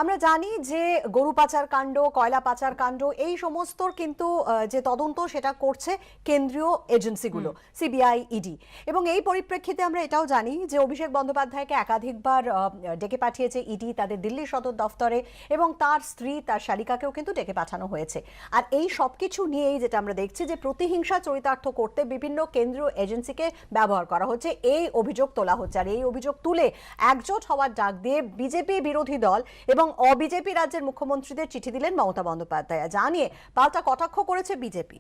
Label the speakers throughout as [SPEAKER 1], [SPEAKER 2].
[SPEAKER 1] আমরা জানি যে গরু পাচার কাণ্ড, কয়লা পাচার কাণ্ড এই সমস্তর কিন্তু যে তদন্ত সেটা করছে কেন্দ্রীয় এজেন্সিগুলো, সিবিআই, ইডি। এবং এই পরিপ্রেক্ষিতে আমরা এটাও জানি যে অভিষেক বন্দ্যোপাধ্যায়কে একাধিকবার ডেকে পাঠিয়েছে ইডি তাদের দিল্লি সদর দফতরে, এবং তার স্ত্রী, তার শালিকাকেও কিন্তু ডেকে পাঠানো হয়েছে। আর এই সবকিছু নিয়েই যেটা আমরা দেখছি যে প্রতিহিংসা চরিতার্থ করতে বিভিন্ন কেন্দ্রীয় এজেন্সিকে ব্যবহার করা হচ্ছে, এই অভিযোগ তোলা হচ্ছে। আর এই অভিযোগ তুলে একজোট হওয়ার ডাক দিয়ে বিজেপি বিরোধী দল এবং অবিজেপি রাজ্যের মুখ্যমন্ত্রীদের চিঠি দিলেন মমতা বন্দ্যোপাধ্যায়, যা নিয়ে পাল্টা কটাক্ষ করেছে বিজেপি।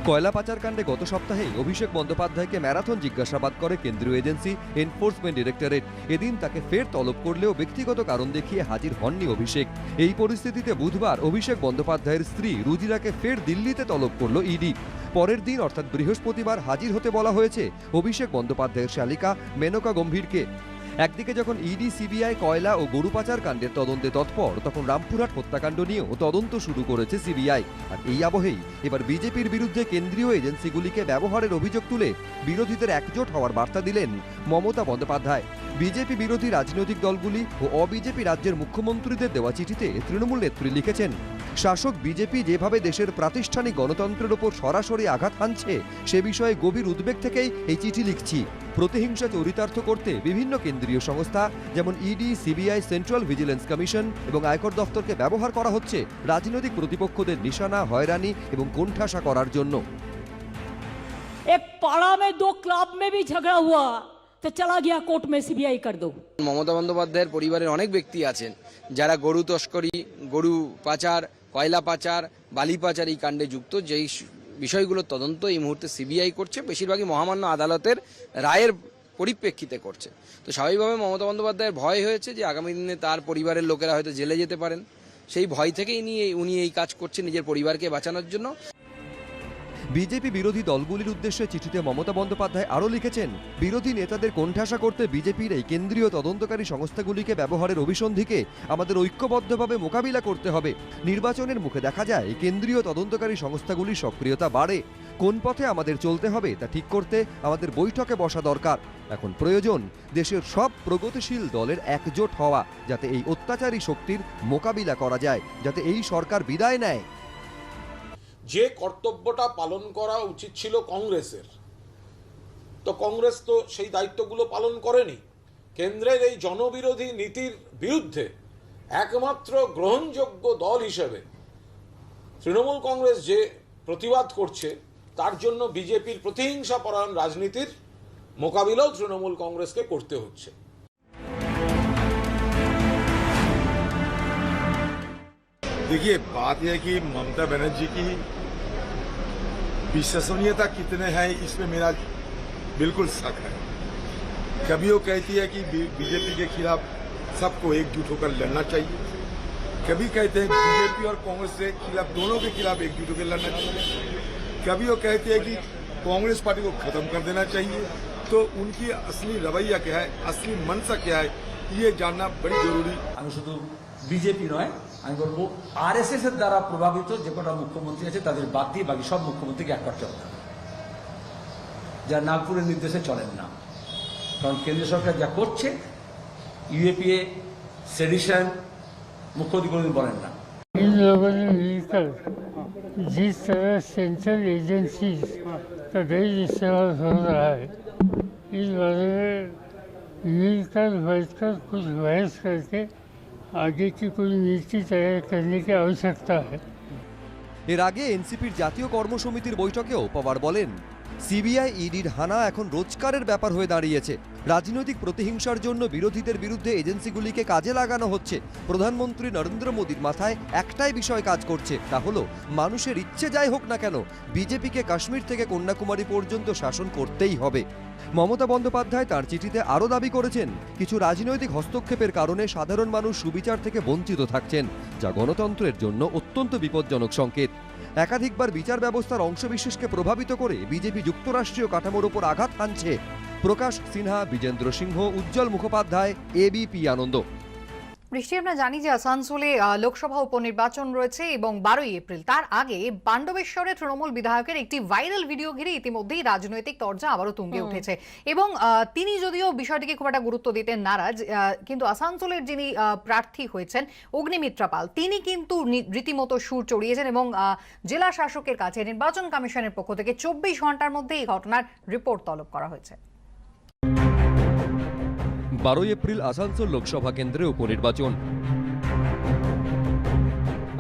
[SPEAKER 2] কয়লা পাচার কাণ্ডে গত সপ্তাহে অভিষেক বন্দ্যোপাধ্যায়কে ম্যারাথন জিজ্ঞাসাবাদ করে কেন্দ্রীয় এজেন্সি এনফোর্সমেন্ট ডিরেক্টরেট। এদিন তাকে ফের তলব করলেও ব্যক্তিগত কারণ দেখিয়ে হাজির হননি অভিষেক। এই পরিস্থিতিতে বুধবার অভিষেক বন্দ্যোপাধ্যায়ের স্ত্রী রুজিরাকে ফের দিল্লিতে তলব করল ইডি। পরের দিন অর্থাৎ বৃহস্পতিবার হাজির হতে বলা হয়েছে অভিষেক বন্দ্যোপাধ্যায়ের শালিকা মেনকা গম্ভীরকে। একদিকে যখন ইডি, সিবিআই কয়লা ও গরু পাচার কাণ্ডের তদন্তে তৎপর, তখন রামপুরহাট হত্যাকাণ্ড নিয়েও তদন্ত শুরু করেছে সিবিআই। আর এই আবহেই এবার বিজেপির বিরুদ্ধে কেন্দ্রীয় এজেন্সিগুলিকে ব্যবহারের অভিযোগ তুলে বিরোধীদের একজোট হওয়ার বার্তা দিলেন মমতা বন্দ্যোপাধ্যায়। বিজেপি বিরোধী রাজনৈতিক দলগুলি ও অবিজেপি রাজ্যের মুখ্যমন্ত্রীদের দেওয়া চিঠিতে তৃণমূল নেত্রী লিখেছেন, শাসক বিজেপি যেভাবে দেশের প্রাতিষ্ঠানিক গণতন্ত্রের ওপর সরাসরি আঘাত হানছে সে বিষয়ে গভীর উদ্বেগ থেকেই এই চিঠি লিখছি। প্রতিহিংসা চরিতার্থ করতে বিভিন্ন কেন্দ্রীয় সংস্থা যেমন ED, CBI, central vigilance commission এবং আয়কর দফতরকে ব্যবহার করা হচ্ছে রাজনৈতিক প্রতিপক্ষদের নিশানা, হয়রানি এবং কোণঠাসা করার জন্য।
[SPEAKER 3] एक पाड़ा में दो क्लब में भी झगड़ा हुआ तो चला गया कोर्ट में, सीबीआई कर दो।
[SPEAKER 4] মমতা বন্দ্যোপাধ্যায়ের পরিবারের অনেক ব্যক্তি আছেন যারা গরু তস্করি, গরু পাচার, কয়লা পাচার, বালি পাচার এই কাণ্ডে যুক্ত। যেই বিষয়গুলো তদন্ত এই মুহূর্তে সিবিআই করছে, বেশিরভাগই মহামান্য আদালতের রায়ের পরিপ্রেক্ষিতে করছে। তো স্বাভাবিকভাবে মমতা বন্দ্যোপাধ্যায়ের ভয় হয়েছে যে আগামী দিনে তার পরিবারের লোকেরা হয়তো জেলে যেতে পারেন। সেই ভয় থেকেই উনি এই কাজ করছেন নিজের পরিবারকে বাঁচানোর জন্য।
[SPEAKER 2] বিজেপি বিরোধী দলগুলির উদ্দেশ্যে চিঠিতে মমতা বন্দ্যোপাধ্যায় আরও লিখেছেন, বিরোধী নেতাদের কোণঠাসা করতে বিজেপির এই কেন্দ্রীয় তদন্তকারী সংস্থাগুলিকে ব্যবহারের অভিসন্ধিকে আমাদের ঐক্যবদ্ধভাবে মোকাবিলা করতে হবে। নির্বাচনের মুখে দেখা যায় কেন্দ্রীয় তদন্তকারী সংস্থাগুলির সক্রিয়তা বাড়ে। কোন পথে আমাদের চলতে হবে তা ঠিক করতে আমাদের বৈঠকে বসা দরকার। এখন প্রয়োজন দেশের সব প্রগতিশীল দলের একজোট হওয়া, যাতে এই অত্যাচারী শক্তির মোকাবিলা করা যায়, যাতে এই সরকার বিদায় নেয়।
[SPEAKER 5] যে কর্তব্যটা পালন করা উচিত ছিল কংগ্রেসের, তো কংগ্রেস তো সেই দায়িত্বগুলো পালন করেনি। কেন্দ্রের এই জনবিরোধী নীতির বিরুদ্ধে একমাত্র গ্রহণযোগ্য দল হিসেবে তৃণমূল কংগ্রেস যে প্রতিবাদ করছে, তার জন্য বিজেপির প্রতিহিংসা পরায়ণ রাজনীতির মোকাবিলাও তৃণমূল কংগ্রেসকে করতে হচ্ছে।
[SPEAKER 6] देखिए, बात यह है कि ममता बनर्जी की विश्वसनीयता कितने हैं इसमें मेरा बिल्कुल शक है। कभी वो कहती है कि बीजेपी के खिलाफ सबको एकजुट होकर लड़ना चाहिए, कभी कहते हैं बीजेपी और कांग्रेस के खिलाफ, दोनों के खिलाफ एकजुट होकर लड़ना चाहिए, कभी वो कहती है कि कांग्रेस पार्टी को खत्म कर देना चाहिए। तो उनकी असली रवैया क्या है, असली मंशा क्या है, ये जानना बड़ी जरूरी।
[SPEAKER 7] शुद्ध বিজেপি নয়, আমি বলবো আরএসএস এর দ্বারা প্রভাবিত যে কটা মুখ্যমন্ত্রী আছে তাদের বাদ দিয়ে বাকি সব মুখ্যমন্ত্রীকে এক করতে হবে, যা নাগপুরের নির্দেশে চলেন না। কারণ কেন্দ্র সরকার যা করছে, ইউএপিএ, সেডিশন, মুখ্যমন্ত্রী কোনোদিন বলেন না।
[SPEAKER 8] इन लोगों ने मिलकर जिस तरह सेंट्रल एजेंसी का गैर इस्तेमाल हो रहा है, इस बारे में मिलकर बैठकर कुछ बहस करके आगे की कोई नीति तैयार करने की आवश्यकता है।
[SPEAKER 2] এর আগে এনসিপির জাতীয় কর্মসমিতির বৈঠকেও পাওয়ার বলেন, সিবিআই, ইডির হানা এখন রোজকারের ব্যাপার হয়ে দাঁড়িয়েছে। রাজনৈতিক প্রতিহিংসার জন্য বিরোধীদের বিরুদ্ধে এজেন্সিগুলিকে কাজে লাগানো হচ্ছে। প্রধানমন্ত্রী নরেন্দ্র মোদীর মাথায় একটাই বিষয় কাজ করছে, তা হলো মানুষের ইচ্ছে যাই হোক না কেন বিজেপিকে কাশ্মীর থেকে কন্যাকুমারী পর্যন্ত শাসন করতেই হবে। মমতা বন্দ্যোপাধ্যায় তার চিঠিতে আরও দাবি করেছেন, কিছু রাজনৈতিক হস্তক্ষেপের কারণে সাধারণ মানুষ সুবিচার থেকে বঞ্চিত থাকছেন, যা গণতন্ত্রের জন্য অত্যন্ত বিপজ্জনক সংকেত। একাধিকবার বিচার ব্যবস্থার অংশবিশেষকে প্রভাবিত করে বিজেপি যুক্তরাষ্ট্রীয় কাঠামোর ওপর আঘাত হানছে। প্রকাশ সিনহা, বিজেন্দ্র সিংহ, উজ্জ্বল মুখোপাধ্যায়, এবিপি আনন্দ।
[SPEAKER 9] বৃষ্টি, আমরা জানি যে আসানসোলে লোকসভা উপনির্বাচন রয়েছে এবং 12ই এপ্রিল। তার আগে পাণ্ডবেশ্বরে তৃণমূল বিধায়কের একটি ভাইরাল ভিডিও ঘিরে ইতিমধ্যেই রাজনৈতিক তরজা আবারও তুঙ্গে উঠেছে এবং তিনি যদিও বিষয়টিকে খুব একটা গুরুত্ব দিতে নারাজ, কিন্তু আসানসোলের যিনি প্রার্থী হয়েছেন অগ্নিমিত্রা পাল, তিনি কিন্তু রীতিমতো সুর চড়িয়েছেন এবং জেলা শাসকের কাছে নির্বাচন কমিশনের পক্ষ থেকে 24 ঘন্টার মধ্যে এই ঘটনার রিপোর্ট তলব করা হয়েছে।
[SPEAKER 2] 12 এপ্রিল আসানসোল লোকসভা কেন্দ্রে উপনির্বাচন,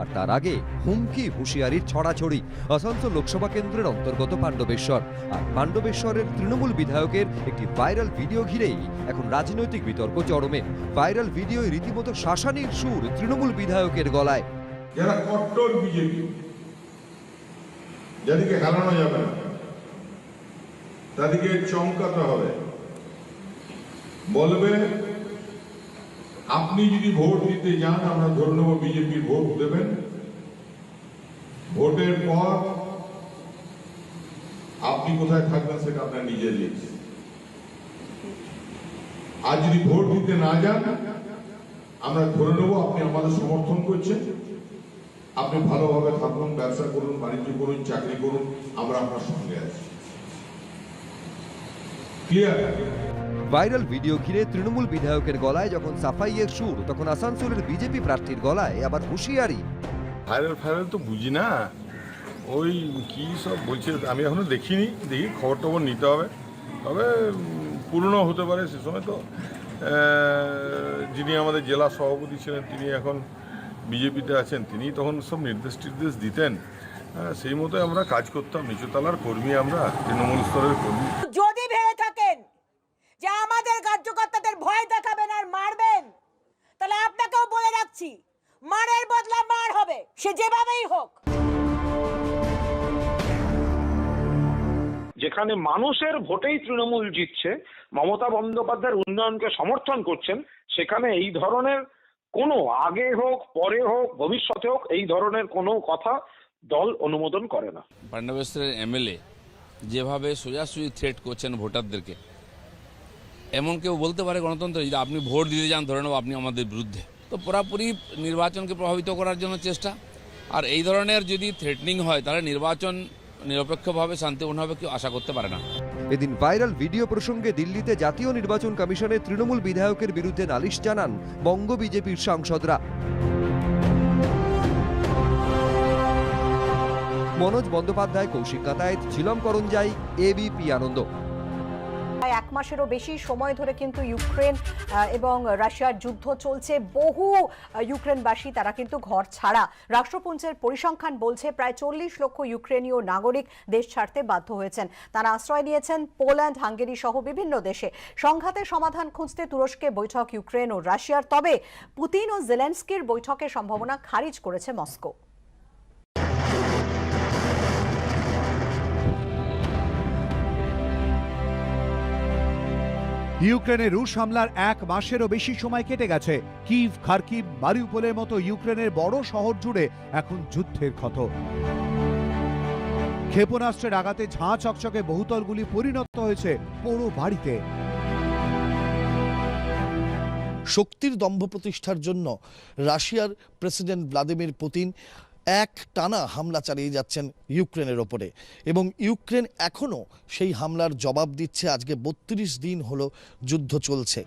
[SPEAKER 2] আর তার আগে হুমকি হুঁশিয়ারির ছড়াছড়ি আসানসোল লোকসভা কেন্দ্রের অন্তর্গত পাণ্ডবেশ্বর। আর পাণ্ডবেশ্বরের তৃণমূল বিধায়কের একটি ভাইরাল ভিডিও ঘিরেই এখন রাজনৈতিক বিতর্ক চরমে। ভাইরাল ভিডিওয় রীতিমতো শাসানির সুর তৃণমূল বিধায়কের গলায়।
[SPEAKER 6] যারা কট্টর বিজেপি, যাদেরকে হেলানো যাবে না, তাদেরকে চমকাতে হবে। বলবে আপনি যদি ভোট দিতে যান, আমরা ধরে নেব বিজেপির ভোট দেবেন, ভোটের পর আপনি কোথায় থাকবেন সেটা আপনার নিজের লিখস। আর যদি ভোট দিতে না যান, আমরা ধরে নেব আপনি আমাদের সমর্থন করছেন, আপনি ভালোভাবে থাকুন, ব্যবসা করুন, বাণিজ্য করুন, চাকরি করুন, আমরা আপনার সঙ্গে আছি। ক্লিয়ার?
[SPEAKER 2] ভাইরাল ভিডিও ঘিরে তৃণমূল বিধায়কের গলায় যখন সাফাইয়ের সুর, তখন আসানসোলের বিজেপি প্রার্থীর গলায় আবার হুঁশিয়ারি।
[SPEAKER 6] ভাইরাল তো বুঝি না, ওই কি সব বলছে আমি এখনো দেখিনি, দেখি খবর টবর নিতে হবে। তবে পুরনো হতে পারে, সে সময় তো যিনি আমাদের জেলা সভাপতি ছিলেন তিনি এখন বিজেপিতে আছেন, তিনি তখন সব নির্দেশ দিতেন, সেই মতো আমরা কাজ করতাম। নিচুতলার কর্মী আমরা, তৃণমূল স্তরের কর্মী।
[SPEAKER 10] যদি ভেবে থাকেন যে আমাদের কার্যকর্তাদের ভয় দেখাবেন আর মারবেন, তাহলে আপনাকেও বলে রাখছি, মারের বদলা মার হবে, সে যেভাবেই হোক।
[SPEAKER 11] যেখানে মানুষের ভোটেই তৃণমূল জিতছে, মমতা বন্দ্যোপাধ্যায়ের উন্নয়নকে সমর্থন করছেন, সেখানে এই ধরনের কোনো আগে হোক পরে হোক ভবিষ্যতে হোক এই ধরনের কোনো কথা দল অনুমোদন করে না।
[SPEAKER 12] পাণ্ডবেশ্বরের এমএলএ যেভাবে সোজাসুজি থ্রেট করছেন ভোটারদেরকে, এমন কেউ বলতে পারে গণতন্ত্র, যদি আপনি ভোট দিতে যান ধরে নেব আপনি আমাদের বিরুদ্ধে, তো পুরোপুরি নির্বাচনকে প্রভাবিত করার জন্য চেষ্টা। আর এই ধরনের যদি থ্রেটনিং হয় তাহলে নির্বাচন নিরপেক্ষভাবে শান্তিপূর্ণভাবে কেউ আশা করতে পারে না।
[SPEAKER 2] এদিন ভাইরাল ভিডিও প্রসঙ্গে দিল্লিতে জাতীয় নির্বাচন কমিশনে তৃণমূল বিধায়কের বিরুদ্ধে নালিশ জানান বঙ্গ বিজেপির সাংসদরা। মনোজ বন্দ্যোপাধ্যায়, কৌশিক কাতায়েত, ঝিলম করঞ্জাই, এবিপি আনন্দ।
[SPEAKER 1] প্রায় 1 মাসেরও বেশি সময় ধরে কিন্তু ইউক্রেন এবং রাশিয়ার যুদ্ধ চলছে। বহু ইউক্রেনবাসী তারা কিন্তু ঘর ছাড়া। রাষ্ট্রপুঞ্জের পরিসংখ্যান বলছে প্রায় 40 লক্ষ ইউক্রেনীয় নাগরিক দেশ ছাড়তে বাধ্য হয়েছেন। তারা আশ্রয় নিয়েছেন পোল্যান্ড, হাঙ্গেরি সহ বিভিন্ন দেশে। সংঘাতের সমাধান খুঁজতে তুরস্কে বৈঠক ইউক্রেন ও রাশিয়ার, তবে পুতিন ও জেলেনস্কির বৈঠকের সম্ভাবনা খারিজ করেছে মস্কো।
[SPEAKER 13] ইউক্রেনে রুশ হামলার 1 মাসেরও বেশি সময় কেটে গেছে। কিভ, খার্কিভ, মারিউপোলের মতো ইউক্রেনের বড় শহর জুড়ে এখন যুদ্ধের ক্ষত। ক্ষেপণাস্ত্রের আঘাতে ঝাঁ চকচকে বহুতলগুলি পরিণত হয়েছে পুরো বাড়িতে।
[SPEAKER 14] শক্তির দম্ভ প্রতিষ্ঠার জন্য রাশিয়ার প্রেসিডেন্ট ভ্লাদিমির পুতিন এক টানা হামলা চালিয়ে যাচ্ছেন ইউক্রেনের ওপরে, এবং ইউক্রেন এখনও সেই হামলার জবাব দিচ্ছে। আজকে 32 দিন হলো যুদ্ধ চলছে।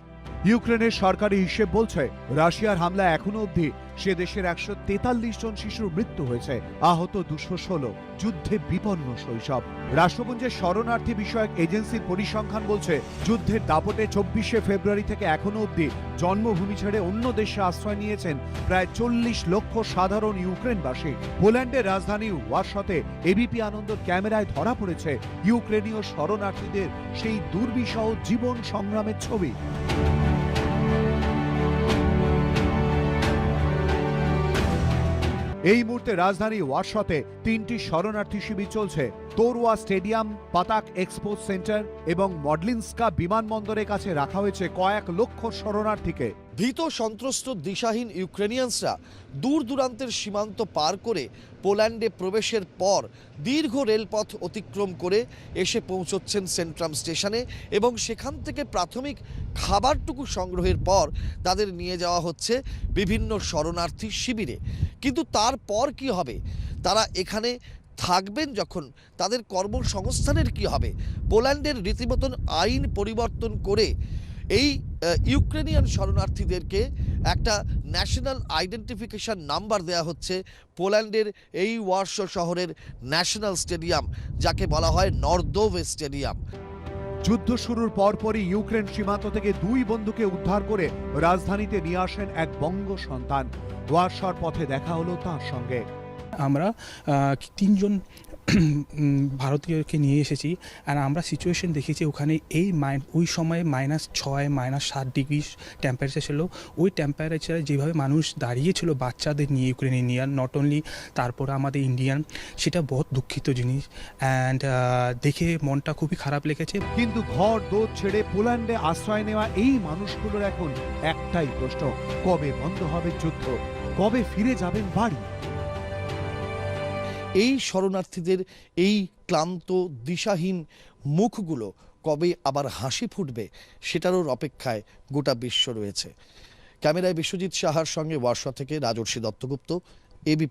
[SPEAKER 13] ইউক্রেনের সরকারি হিসেব বলছে রাশিয়ার হামলা এখনো অবধি সে দেশের 143 জন শিশুর মৃত্যু হয়েছে, আহত 216, যুদ্ধে বিপন্ন শৈশব। রাষ্ট্রপুঞ্জের শরণার্থী বিষয়ক এজেন্সির পরিসংখ্যান বলছে যুদ্ধের দাপটে 24শে ফেব্রুয়ারি থেকে এখনো অবধি জন্মভূমি ছেড়ে অন্য দেশে আশ্রয় নিয়েছেন প্রায় 40 লক্ষ সাধারণ ইউক্রেনবাসী। পোল্যান্ডের রাজধানী ওয়ারশতে এবিপি আনন্দর ক্যামেরায় ধরা পড়েছে ইউক্রেনীয় শরণার্থীদের সেই দুর্বিষহ জীবন সংগ্রামের ছবি। এই মুহূর্তে রাজধানী ওয়ারশতে 3টি শরণার্থী শিবির চলছে। তোরওয়া স্টেডিয়াম, পাতাক এক্সপো সেন্টার এবং মডলিনস্কা বিমানবন্দরের কাছে রাখা হয়েছে কয়েক লক্ষ শরণার্থীকে।
[SPEAKER 14] ভীত, সন্ত্রস্ত, দিশাহীন ইউক্রেনিয়ানসরা দূর দূরান্তের সীমান্ত পার করে পোল্যান্ডে প্রবেশের পর দীর্ঘ রেলপথ অতিক্রম করে এসে পৌঁছচ্ছেন সেন্ট্রাম স্টেশনে, এবং সেখান থেকে প্রাথমিক খাবারটুকু সংগ্রহের পর তাদের নিয়ে যাওয়া হচ্ছে বিভিন্ন শরণার্থী শিবিরে। কিন্তু তারপর কি হবে? তারা এখানে থাকবেন যখন, তাদের কর্মসংস্থানের কি হবে? পোল্যান্ডের রীতিমতন আইন পরিবর্তন করে এই ইউক্রেনিয়ান শরণার্থীদেরকে একটা ন্যাশনাল আইডেন্টিফিকেশন নাম্বার দেওয়া হচ্ছে পোল্যান্ডের এই ওয়ার্সো শহরের ন্যাশনাল স্টেডিয়াম, যাকে বলা হয় নর্দোভে স্টেডিয়াম।
[SPEAKER 13] যুদ্ধ শুরুর পরপরই ইউক্রেন সীমান্ত থেকে 2 বন্ধুকে উদ্ধার করে রাজধানীতে নিয়ে আসেন এক বঙ্গ সন্তান। ওয়ারশার পথে দেখা হলো তার সঙ্গে।
[SPEAKER 15] আমরা 3 জন ভারতীয়কে নিয়ে এসেছি, আর আমরা সিচুয়েশন দেখেছি ওখানে ওই সময় -6 -7 ডিগ্রি টেম্পারেচার ছিল। ওই টেম্পারেচারে যেভাবে মানুষ দাঁড়িয়েছিল বাচ্চাদের নিয়ে, ইউক্রেনিয়ান নট অনলি, তারপর আমাদের ইন্ডিয়ান, সেটা বহুত দুঃখিত জিনিস। অ্যান্ড দেখে মনটা খুবই খারাপ লেগেছে।
[SPEAKER 13] কিন্তু ঘর দোর ছেড়ে পোল্যান্ডে আশ্রয় নেওয়া এই মানুষগুলোর এখন একটাই প্রশ্ন, কবে বন্ধ হবে যুদ্ধ, কবে ফিরে যাবেন বাড়ি?
[SPEAKER 14] এই শরণার্থীদের এই ক্লান্ত দিশাহীন মুখগুলো কবে আবার হাসি ফুটবে, সেটারও অপেক্ষায় গোটা বিশ্ব রয়েছে। ক্যামেরায় বিশ্বজিৎ সাহার সঙ্গে ওয়ারশা থেকে রাজর্ষি দত্তগুপ্ত, এবিপি।